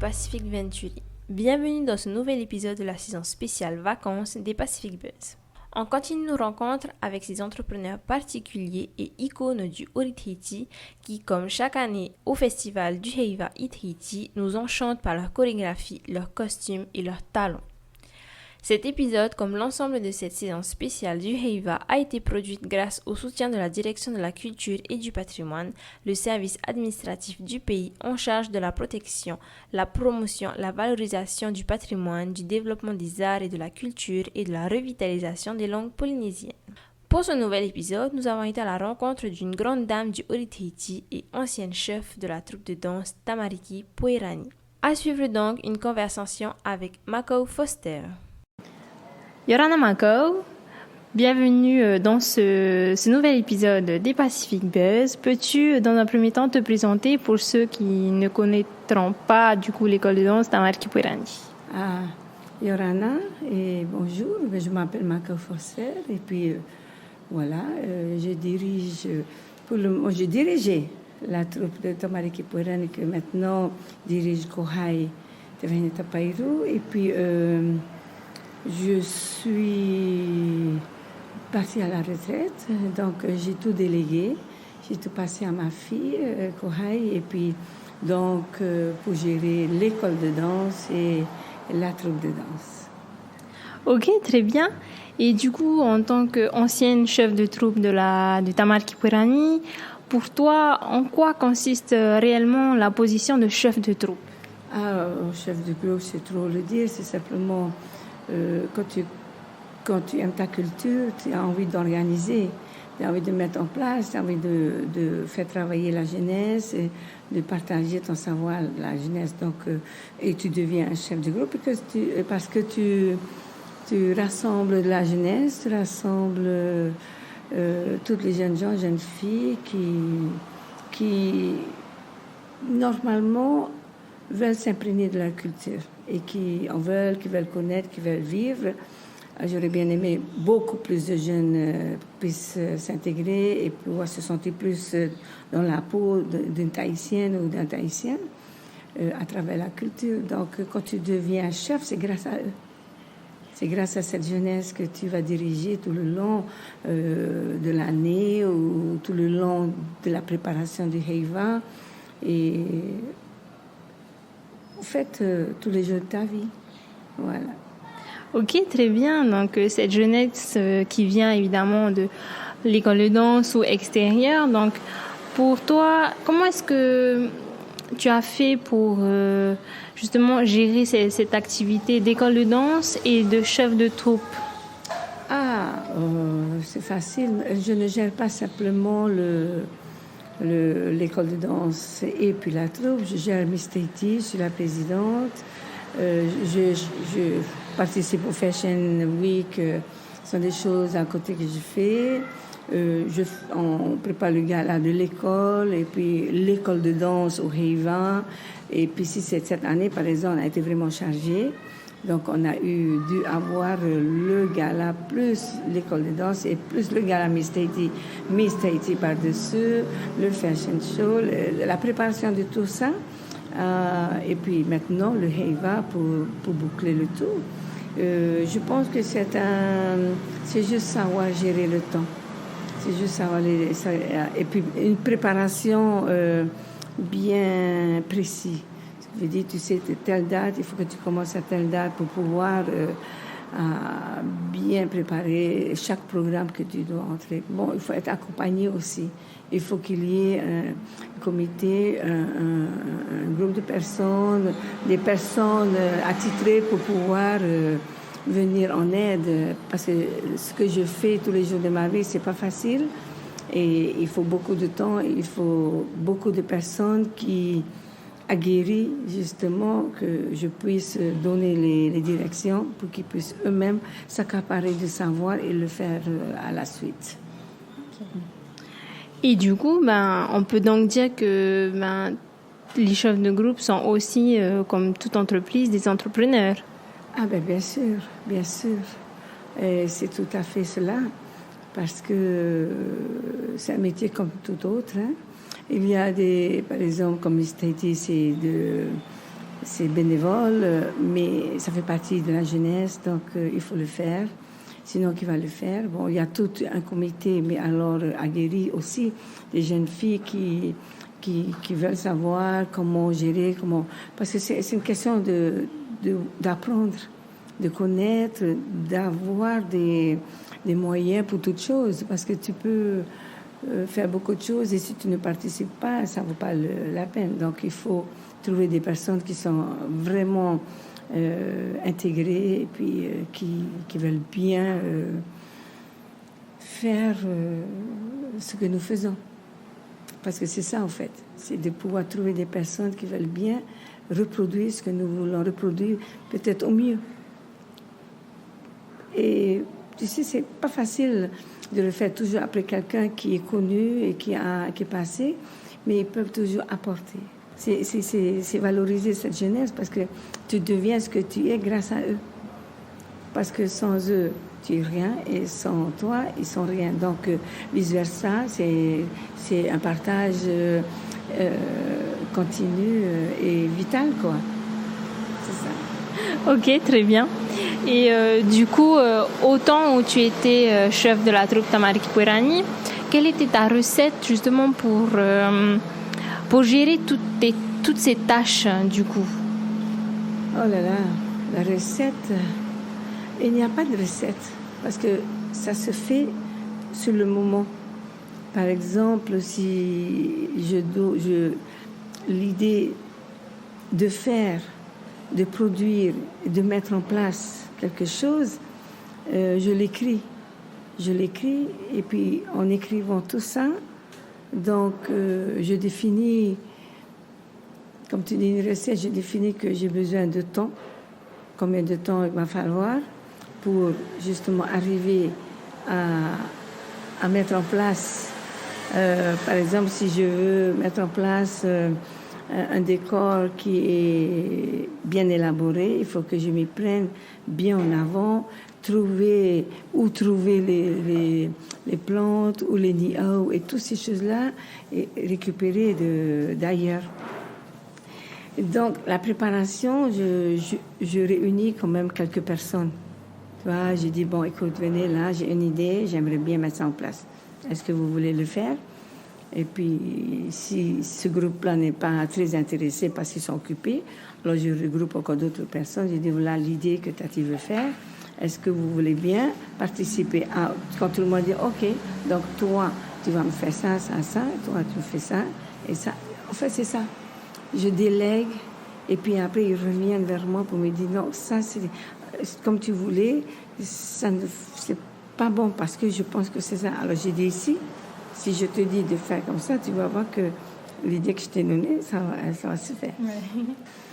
Pacific Venturi. Bienvenue dans ce nouvel épisode de la saison spéciale vacances des Pacific Buzz. On continue nos rencontres avec ces entrepreneurs particuliers et icônes du Haut Tahiti qui, comme chaque année au festival du Heiva Tahiti, nous enchantent par leur chorégraphie, leurs costumes et leurs talents. Cet épisode, comme l'ensemble de cette saison spéciale du Heiva, a été produit grâce au soutien de la Direction de la Culture et du Patrimoine, le service administratif du pays en charge de la protection, la promotion, la valorisation du patrimoine, du développement des arts et de la culture et de la revitalisation des langues polynésiennes. Pour ce nouvel épisode, nous avons été à la rencontre d'une grande dame du Haut Tahiti et ancienne chef de la troupe de danse Tamariki Poirani. À suivre donc une conversation avec Makau Foster. Yorana Makau, bienvenue dans ce nouvel épisode des Pacific Buzz. Peux-tu, dans un premier temps, te présenter pour ceux qui ne connaîtront pas du coup l'école de danse Tamariki Poirani? Yorana, et bonjour, je m'appelle Makau Foster et puis voilà, je dirigeais la troupe de Tamariki Poirani que maintenant dirige Kohai Te Pairu et puis je suis partie à la retraite, donc j'ai tout délégué, j'ai tout passé à ma fille, Kohai, et puis donc pour gérer l'école de danse et la troupe de danse. Ok, très bien. Et du coup, en tant qu'ancienne chef de troupe de Tamariki Poirani, pour toi, en quoi consiste réellement la position de chef de troupe? Chef de groupe, c'est trop le dire, c'est simplement quand tu aimes ta culture, tu as envie d'organiser, tu as envie de mettre en place, tu as envie de faire travailler la jeunesse, et de partager ton savoir, la jeunesse. Donc, et tu deviens un chef de groupe parce que tu rassembles la jeunesse, tu rassembles toutes les jeunes gens, jeunes filles qui normalement veulent s'imprégner de la culture et qui veulent connaître, qui veulent vivre. J'aurais bien aimé beaucoup plus de jeunes puissent s'intégrer et pouvoir se sentir plus dans la peau d'une Tahitienne ou d'un Tahitien à travers la culture. Donc, quand tu deviens chef, c'est grâce à eux. C'est grâce à cette jeunesse que tu vas diriger tout le long de l'année ou tout le long de la préparation du Heiva et en fait, tous les jours de ta vie. Voilà. Ok, très bien. Donc, cette jeunesse qui vient évidemment de l'école de danse ou extérieure. Donc, pour toi, comment est-ce que tu as fait pour justement gérer cette activité d'école de danse et de chef de troupe? C'est facile. Je ne gère pas simplement l'école de danse et puis la troupe. Je gère Miss Tahiti, je suis la présidente. Je participe au Fashion Week. Ce sont des choses à côté que je fais. On prépare le gala de l'école et puis l'école de danse au Heiva. Et puis cette année, par exemple, on a été vraiment chargé. Donc, on a dû avoir le gala plus l'école de danse et plus le gala Miss Tahiti par-dessus, le fashion show, la préparation de tout ça. Et puis maintenant, le Heiva pour boucler le tout. Je pense que c'est juste savoir gérer le temps. C'est juste savoir et puis une préparation bien précise. Je veux dire, tu sais, telle date, il faut que tu commences à telle date pour pouvoir bien préparer chaque programme que tu dois entrer. Bon, il faut être accompagné aussi. Il faut qu'il y ait un comité, un groupe de personnes, des personnes attitrées pour pouvoir venir en aide. Parce que ce que je fais tous les jours de ma vie, c'est pas facile. Et il faut beaucoup de temps, il faut beaucoup de personnes qui aguerris, justement, que je puisse donner les directions pour qu'ils puissent eux-mêmes s'accaparer du savoir et le faire à la suite. Et du coup, on peut donc dire que les chefs de groupe sont aussi, comme toute entreprise, des entrepreneurs. Bien sûr, bien sûr. Et c'est tout à fait cela, parce que c'est un métier comme tout autre, hein. Il y a par exemple, comme Miss Tahiti, c'est bénévole, mais ça fait partie de la jeunesse, donc il faut le faire. Sinon, qui va le faire? Bon, il y a tout un comité, mais alors aguerri aussi, des jeunes filles qui veulent savoir comment gérer, parce que c'est une question d'apprendre, de connaître, d'avoir des moyens pour toutes choses, parce que tu peux faire beaucoup de choses et si tu ne participes pas, ça ne vaut pas la peine. Donc, il faut trouver des personnes qui sont vraiment intégrées et puis qui veulent bien faire ce que nous faisons. Parce que c'est ça, en fait. C'est de pouvoir trouver des personnes qui veulent bien reproduire ce que nous voulons reproduire, peut-être au mieux. Et tu sais, c'est pas facile de le faire toujours après quelqu'un qui est connu et qui est passé, mais ils peuvent toujours apporter. C'est valoriser cette jeunesse parce que tu deviens ce que tu es grâce à eux. Parce que sans eux, tu es rien et sans toi, ils sont rien. Donc, vice-versa, c'est un partage continu et vital, quoi. C'est ça. Ok, très bien. Et du coup, au temps où tu étais chef de la troupe Tamariki Puerani, quelle était ta recette justement pour gérer toutes ces tâches, du coup? Oh là là, la recette, il n'y a pas de recette, parce que ça se fait sur le moment. Par exemple, si l'idée de faire, de produire, de mettre en place quelque chose, je l'écris. Et puis en écrivant tout ça, donc je définis, comme tu dis une recette, je définis que j'ai besoin de temps, combien de temps il va falloir pour justement arriver à mettre en place, par exemple, si je veux mettre en place un décor qui est bien élaboré, il faut que je m'y prenne bien en avant, trouver les plantes ou les niaous et toutes ces choses-là et récupérer d'ailleurs. Donc la préparation, je réunis quand même quelques personnes. Tu vois, j'ai dit, bon, écoute, venez là, j'ai une idée, j'aimerais bien mettre ça en place. Est-ce que vous voulez le faire? Et puis, si ce groupe-là n'est pas très intéressé parce qu'ils sont occupés, alors je regroupe encore d'autres personnes. Je dis, voilà l'idée que Tati veut faire. Est-ce que vous voulez bien participer quand tout le monde dit, OK, donc toi, tu vas me faire ça, ça, ça, toi, tu me fais ça, et ça. En fait, c'est ça. Je délègue, et puis après, ils reviennent vers moi pour me dire, non, ça, c'est comme tu voulais, ça ne, c'est pas bon parce que je pense que c'est ça. Alors, j'ai dit ici, si je te dis de faire comme ça, tu vas voir que l'idée que je t'ai donnée, ça va se faire. Ouais.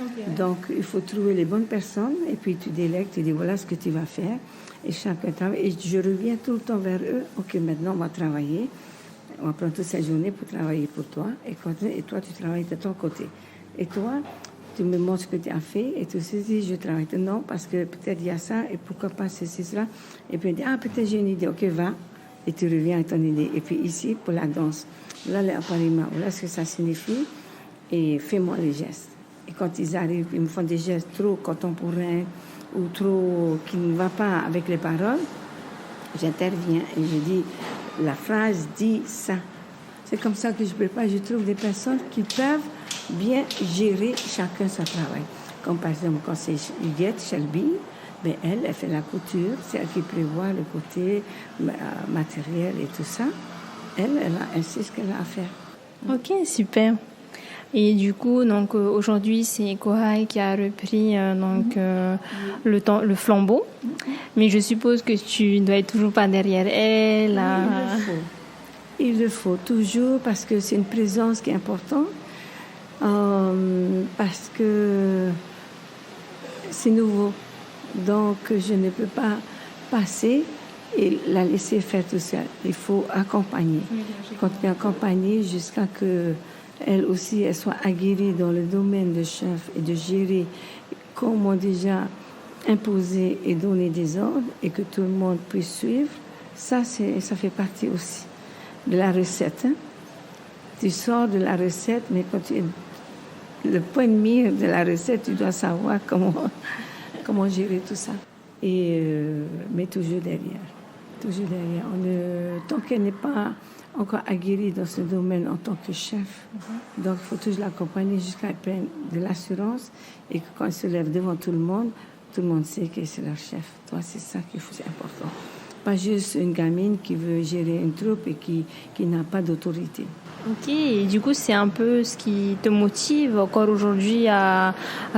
Okay. Donc, il faut trouver les bonnes personnes et puis tu délègues, tu dis voilà ce que tu vas faire. Et chacun travaille. Et je reviens tout le temps vers eux. OK, maintenant, on va travailler. On va prendre toute cette journée pour travailler pour toi. Et toi, tu travailles de ton côté. Et toi, tu me montres ce que tu as fait. Et tu te dis, je travaille. Non, parce que peut-être il y a ça. Et pourquoi pas ceci, cela. Et puis, peut-être j'ai une idée. OK, va. Et tu reviens à ton idée. Et puis ici, pour la danse, voilà les appareillements, voilà ce que ça signifie, et fais-moi les gestes. Et quand ils arrivent, ils me font des gestes trop contemporains ou trop qui ne vont pas avec les paroles, j'interviens et je dis, la phrase dit ça. C'est comme ça que je prépare. Je trouve des personnes qui peuvent bien gérer chacun son travail. Comme par exemple, quand c'est Huguette Shelby, mais elle fait la couture, c'est elle qui prévoit le côté matériel et tout ça. Elle sait ce qu'elle a à faire. Ok, super. Et du coup, donc aujourd'hui, c'est Kohai qui a repris le flambeau. Mais je suppose que tu ne dois être toujours pas derrière elle. Il le faut toujours parce que c'est une présence qui est importante. Parce que c'est nouveau. Donc, je ne peux pas passer et la laisser faire tout seul. Il faut accompagner. Continuer à accompagner jusqu'à que elle aussi, elle soit aguerrie dans le domaine de chef et de gérer comment déjà imposer et donner des ordres et que tout le monde puisse suivre. Ça fait partie aussi de la recette. Hein? Tu sors de la recette, mais quand tu es le point de mire de la recette, tu dois savoir comment gérer tout ça. Mais toujours derrière. Toujours derrière. Tant qu'elle n'est pas encore aguerrie dans ce domaine en tant que chef, donc il faut toujours l'accompagner jusqu'à ce qu'elle prenne de l'assurance et que quand elle se lève devant tout le monde sait que c'est leur chef. Toi, c'est ça qu'il faut, c'est important. Pas juste une gamine qui veut gérer une troupe et qui n'a pas d'autorité. Ok, et du coup, c'est un peu ce qui te motive encore aujourd'hui à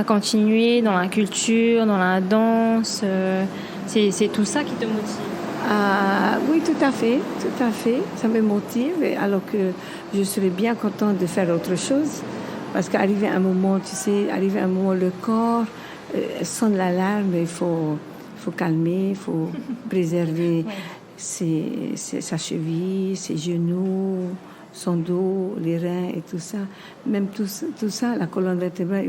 continuer dans la culture, dans la danse. C'est tout ça qui te motive? Oui, tout à fait. Ça me motive, alors que je serais bien contente de faire autre chose. Parce qu'arriver à un moment, le corps sonne l'alarme, il faut calmer, il faut préserver sa cheville, ses genoux, son dos, les reins et tout ça. Même tout ça, la colonne vertébrale,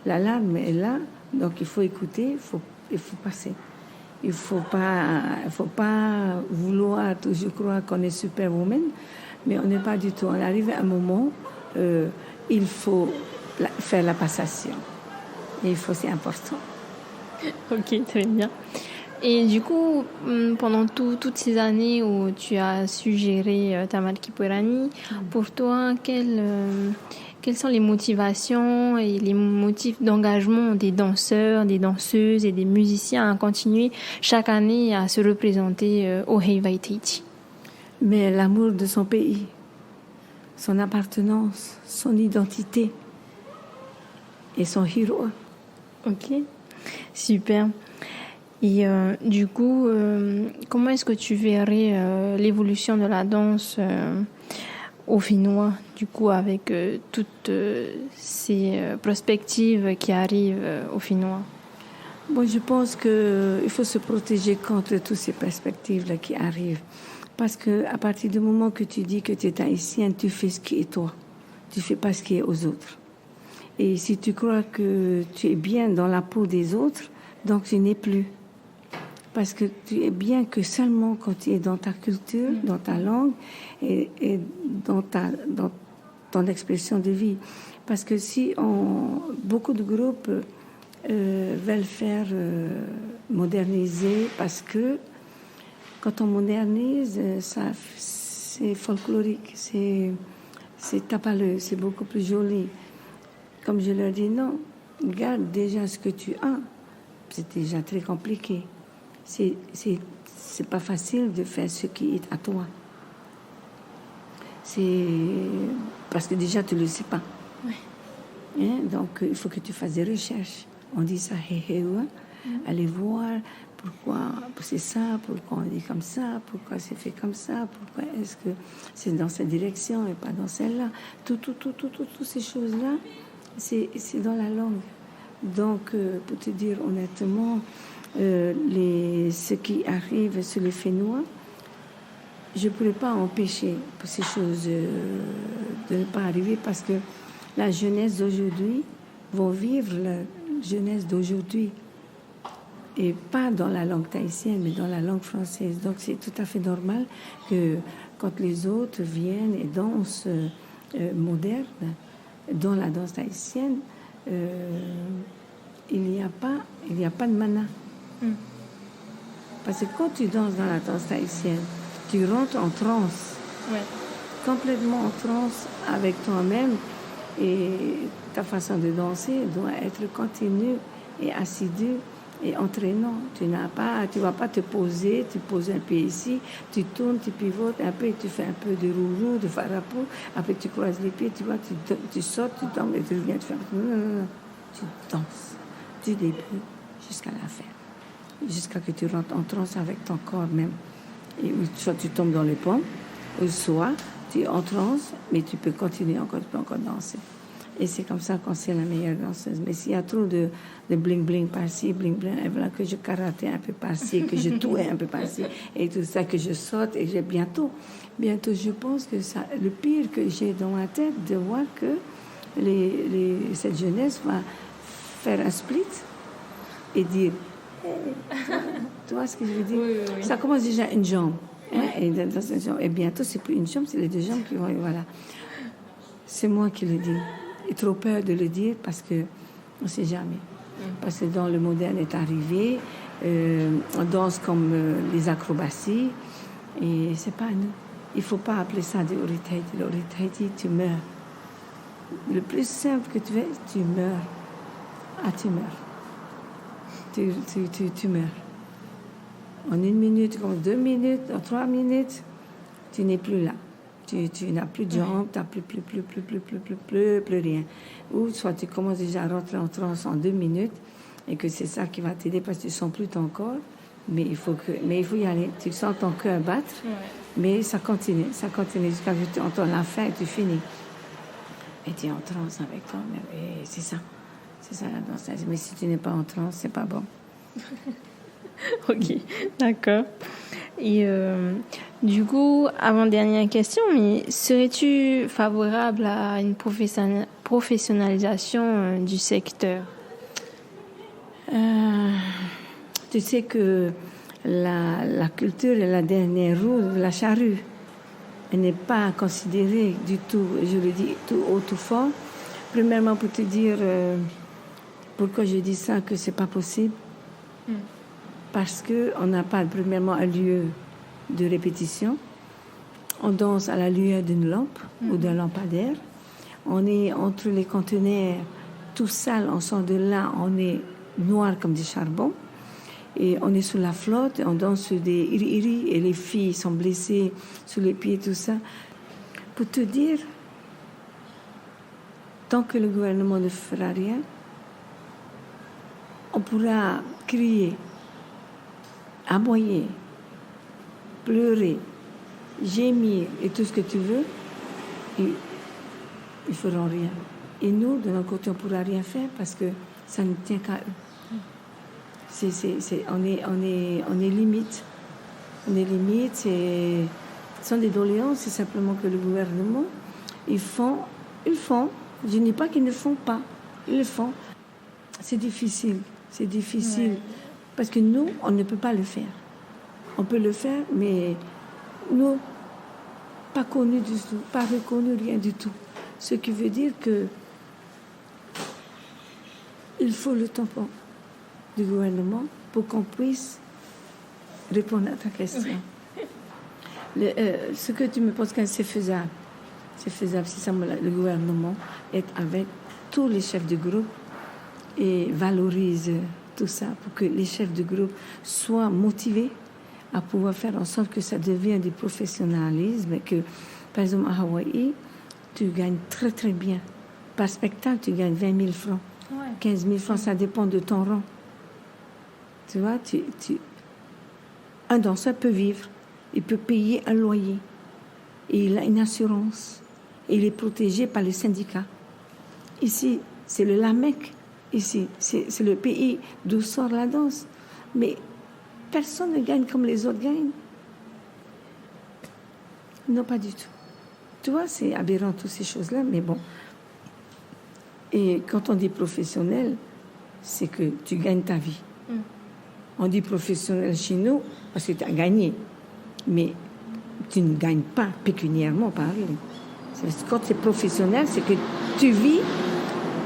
l'alarme est là, donc il faut écouter, il faut passer. Il faut pas vouloir toujours croire qu'on est superwoman, mais on n'est pas du tout. On arrive à un moment, il faut faire la passation. Et c'est important. Ok, très bien. Et du coup, pendant toutes ces années où tu as su gérer Tamal Kipuerani, pour toi, quelles sont les motivations et les motifs d'engagement des danseurs, des danseuses et des musiciens à continuer chaque année à se représenter au Heiva Tahiti? Mais l'amour de son pays, son appartenance, son identité et son héros. Ok, super. Et du coup, comment est-ce que tu verrais l'évolution de la danse au Finnois, du coup, avec toutes ces perspectives qui arrivent au Finnois? Bon, je pense qu'il faut se protéger contre toutes ces perspectives-là qui arrivent. Parce qu'à partir du moment que tu dis que tu es haïtienne, tu fais ce qui est toi. Tu ne fais pas ce qui est aux autres. Et si tu crois que tu es bien dans la peau des autres, donc tu n'es plus. Parce que tu es bien que seulement quand tu es dans ta culture, dans ta langue et dans ton expression de vie. Parce que si beaucoup de groupes veulent faire moderniser, parce que quand on modernise, c'est folklorique, c'est tapaleux, c'est beaucoup plus joli. Comme je leur dis, non, garde déjà ce que tu as. C'est déjà très compliqué. C'est pas facile de faire ce qui est à toi. C'est parce que déjà tu le sais pas. Ouais. Hein? Donc il faut que tu fasses des recherches. On dit ça, allez voir pourquoi c'est ça, pourquoi on dit comme ça, pourquoi c'est fait comme ça, pourquoi est-ce que c'est dans cette direction et pas dans celle-là. Toutes ces choses-là, c'est dans la langue. Donc pour te dire honnêtement, ce qui arrive sur les Finnois, je ne pourrais pas empêcher pour ces choses de ne pas arriver parce que la jeunesse d'aujourd'hui va vivre la jeunesse d'aujourd'hui et pas dans la langue tahitienne mais dans la langue française. Donc c'est tout à fait normal que quand les autres viennent et dansent moderne, dans la danse tahitienne, il n'y a pas de mana. Parce que quand tu danses dans la danse tahitienne, tu rentres en transe. Ouais. Complètement en transe avec toi-même. Et ta façon de danser doit être continue et assidue et entraînant. Tu vas pas te poser, tu poses un pied ici, tu tournes, tu pivotes, après tu fais un peu de rourou, de farapou, après tu croises les pieds, tu vois, tu sautes, tu tombes et tu reviens, tu fais... Tu danses du début jusqu'à la fin. Jusqu'à que tu rentres en transe avec ton corps même. Et soit tu tombes dans les pommes, ou soit tu es en transe, mais tu peux continuer encore, tu peux encore danser. Et c'est comme ça qu'on sait la meilleure danseuse. Mais s'il y a trop de bling-bling par-ci, bling-bling, et voilà que je karaté un peu par-ci, que je touais un peu par-ci, et tout ça, que je saute, et bientôt, je pense que ça, le pire que j'ai dans ma tête, de voir que cette jeunesse va faire un split et dire... Tu vois ce que je veux dire? Oui. Ça commence déjà une jambe. Hein? Et bientôt, c'est plus une jambe, c'est les deux jambes qui vont... Voilà. C'est moi qui le dis. trop peur de le dire parce qu'on ne sait jamais. Parce que dans le moderne est arrivé, on danse comme les acrobaties et c'est pas nous. Il ne faut pas appeler ça de Oritati. L'Oritati, tu meurs. Le plus simple que tu fais, tu meurs. Ah, tu meurs. Tu meurs. En 1 minute, en 2 minutes, en 3 minutes, tu n'es plus là. Tu n'as plus de jambes, tu n'as plus rien. Ou soit tu commences déjà à rentrer en transe en 2 minutes et que c'est ça qui va t'aider parce que tu ne sens plus ton corps. Mais il faut y aller. Tu sens ton cœur battre, mais ça continue jusqu'à ce que tu entends la fin et tu finis. Et tu es en transe avec toi-même. Et c'est ça la danse. Mais si tu n'es pas en transe, c'est pas bon. Ok, d'accord. Et du coup, avant-dernière question, mais serais-tu favorable à une professionnalisation du secteur? Tu sais que la culture est la dernière roue de la charrue. Elle n'est pas considérée du tout, je le dis tout haut, tout fort. Premièrement, pour te dire pourquoi je dis ça, que c'est pas possible. Parce qu'on n'a pas, premièrement, un lieu de répétition. On danse à la lueur d'une lampe ou d'un lampadaire. On est entre les conteneurs, tout sale, on sort de là, on est noir comme du charbon. Et on est sous la flotte, on danse sur des iri-iri, et les filles sont blessées sous les pieds, tout ça. Pour te dire, tant que le gouvernement ne fera rien, on pourra crier, aboyer, pleurer, gémir et tout ce que tu veux, et ils ne feront rien. Et nous, de notre côté, on ne pourra rien faire parce que ça ne tient qu'à eux. On est limite. On est limite. Ce sont des doléances, c'est simplement que le gouvernement, ils font. Je ne dis pas qu'ils ne font pas. Ils le font. C'est difficile. Ouais. Parce que nous, on ne peut pas le faire. On peut le faire, mais nous, pas connus du tout, pas reconnus, rien du tout. Ce qui veut dire que il faut le tampon du gouvernement pour qu'on puisse répondre à ta question. Ce que tu me poses, c'est faisable. C'est faisable si ça, le gouvernement est avec tous les chefs de groupe et valorise tout ça pour que les chefs de groupe soient motivés à pouvoir faire en sorte que ça devienne du professionnalisme et que, par exemple, à Hawaï, tu gagnes très, très bien. Par spectacle, tu gagnes 20 000 francs. 15 000 francs, ça dépend de ton rang. Tu vois, un danseur peut vivre, il peut payer un loyer, et il a une assurance, et il est protégé par le syndicat. Ici, c'est le LAMEC, ici, c'est le pays d'où sort la danse. Mais personne ne gagne comme les autres gagnent. Non, pas du tout. Tu vois, c'est aberrant, toutes ces choses-là, mais bon. Et quand on dit professionnel, c'est que tu gagnes ta vie. On dit professionnel chez nous parce que tu as gagné. Mais tu ne gagnes pas pécuniairement, pareil. Quand tu es professionnel, c'est que tu vis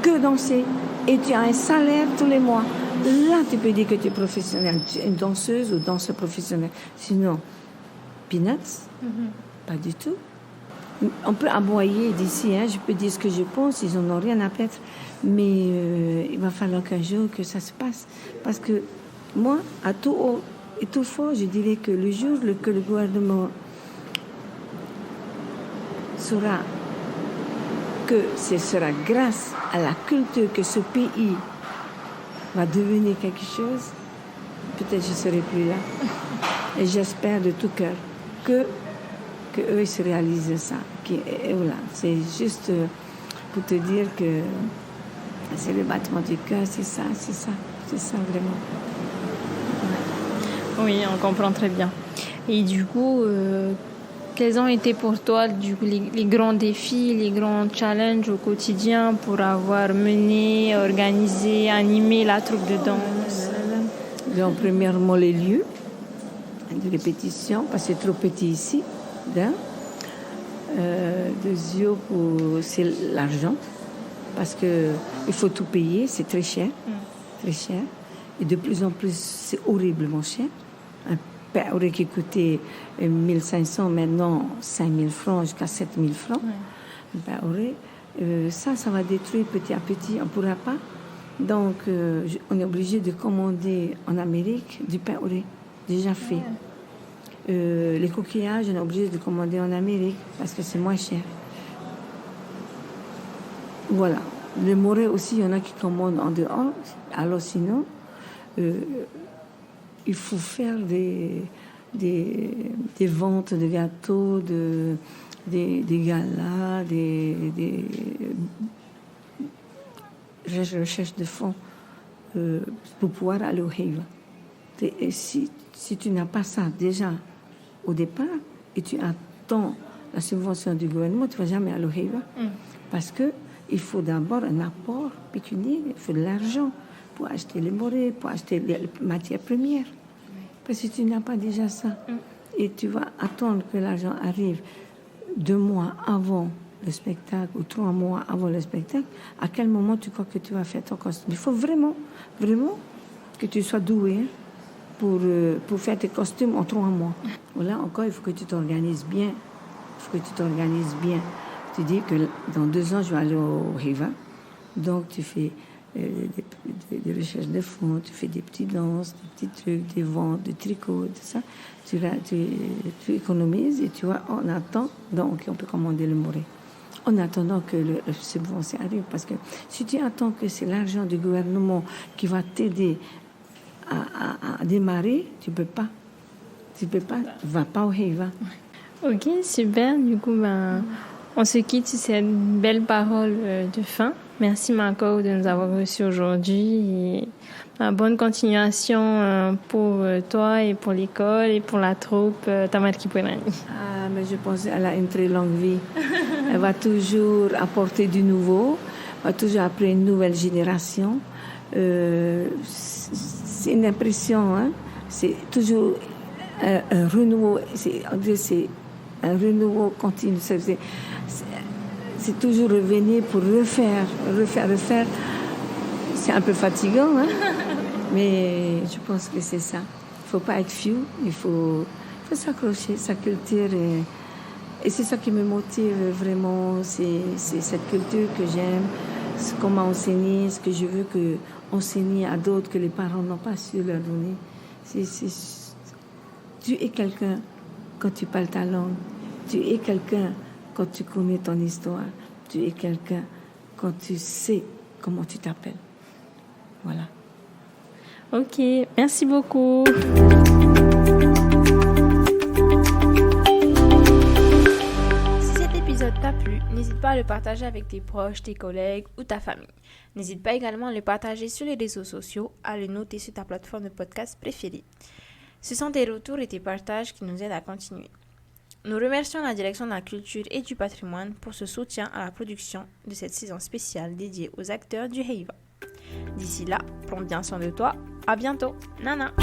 que danser. Et tu as un salaire tous les mois. Là, tu peux dire que tu es professionnel. Tu es une danseuse ou danseur professionnel. Sinon, peanuts, pas du tout. On peut aboyer d'ici, je peux dire ce que je pense, ils n'en ont rien à perdre. Mais il va falloir qu'un jour que ça se passe. Parce que moi, à tout haut et tout fort, je dirais que le jour que le gouvernement saura que ce sera grâce à la culture que ce pays va devenir quelque chose, peut-être je ne serai plus là. Et j'espère de tout cœur que eux ils se réalisent ça. Et voilà, c'est juste pour te dire que c'est le battement du cœur, c'est ça vraiment. Oui, on comprend très bien. Et du coup, quels ont été pour toi les grands défis, les grands challenges au quotidien pour avoir mené, organisé, animé la troupe de danse? Donc, premièrement, les lieux de répétition, parce que c'est trop petit ici. Deuxièmement, c'est l'argent. parce qu'il faut tout payer, c'est très cher, très cher. Et de plus en plus, c'est horriblement cher. Un pain qui coûtait 1500, maintenant 5000 francs jusqu'à 7000 francs. Un pain ça va détruire petit à petit, on ne pourra pas. Donc, on est obligé de commander en Amérique du pain au riz, déjà fait. Les coquillages, on est obligé de commander en Amérique parce que c'est moins cher. Voilà. Le moré aussi, il y en a qui commandent en dehors. Alors sinon, il faut faire des ventes de gâteaux, des galas, des recherches de fonds pour pouvoir aller au Heiva. Et si tu n'as pas ça déjà au départ et tu attends la subvention du gouvernement, tu ne vas jamais aller au Heiva. Parce qu'il faut d'abord un apport pécuniaire, il faut de l'argent pour acheter les morets, pour acheter les matières premières. Parce que si tu n'as pas déjà ça et tu vas attendre que l'argent arrive 2 mois avant le spectacle ou 3 mois avant le spectacle, à quel moment tu crois que tu vas faire ton costume? Il faut vraiment, vraiment que tu sois doué pour faire tes costumes en 3 mois. Là encore, il faut que tu t'organises bien. Tu dis que dans 2 ans, je vais aller au Heiva. Donc, tu fais des recherches de fonds, tu fais des petites danses, des petits trucs, des ventes, des tricots, tout ça. Tu économises et tu vois, on attend. Donc, on peut commander le moré. En attendant que le subvention arrive. Parce que si tu attends que c'est l'argent du gouvernement qui va t'aider à démarrer, tu peux pas. Va pas au Heiva. Ok, super. Du coup, on se quitte sur cette belle parole de fin. Merci Marco de nous avoir reçus aujourd'hui. Et bonne continuation pour toi et pour l'école et pour la troupe Tamat Kipuenani. Mais je pense qu'elle a une très longue vie. Elle va toujours apporter du nouveau, va toujours appeler une nouvelle génération. C'est une impression, hein? C'est toujours un renouveau. C'est un renouveau continu. C'est toujours revenir pour refaire. C'est un peu fatigant, hein? Mais je pense que c'est ça. Il ne faut pas être fou, il faut s'accrocher, sa culture. Et c'est ça qui me motive vraiment, c'est cette culture que j'aime, ce qu'on m'a enseigné, ce que je veux enseigner à d'autres que les parents n'ont pas su leur donner. Tu es quelqu'un quand tu parles ta langue, tu es quelqu'un quand tu connais ton histoire, tu es quelqu'un quand tu sais comment tu t'appelles. Voilà. Ok, merci beaucoup. T'a plu, n'hésite pas à le partager avec tes proches, tes collègues ou ta famille. N'hésite pas également à le partager sur les réseaux sociaux, à le noter sur ta plateforme de podcast préférée. Ce sont tes retours et tes partages qui nous aident à continuer. Nous remercions la direction de la culture et du patrimoine pour ce soutien à la production de cette saison spéciale dédiée aux acteurs du Heiva. D'ici là, prends bien soin de toi. À bientôt. Nana.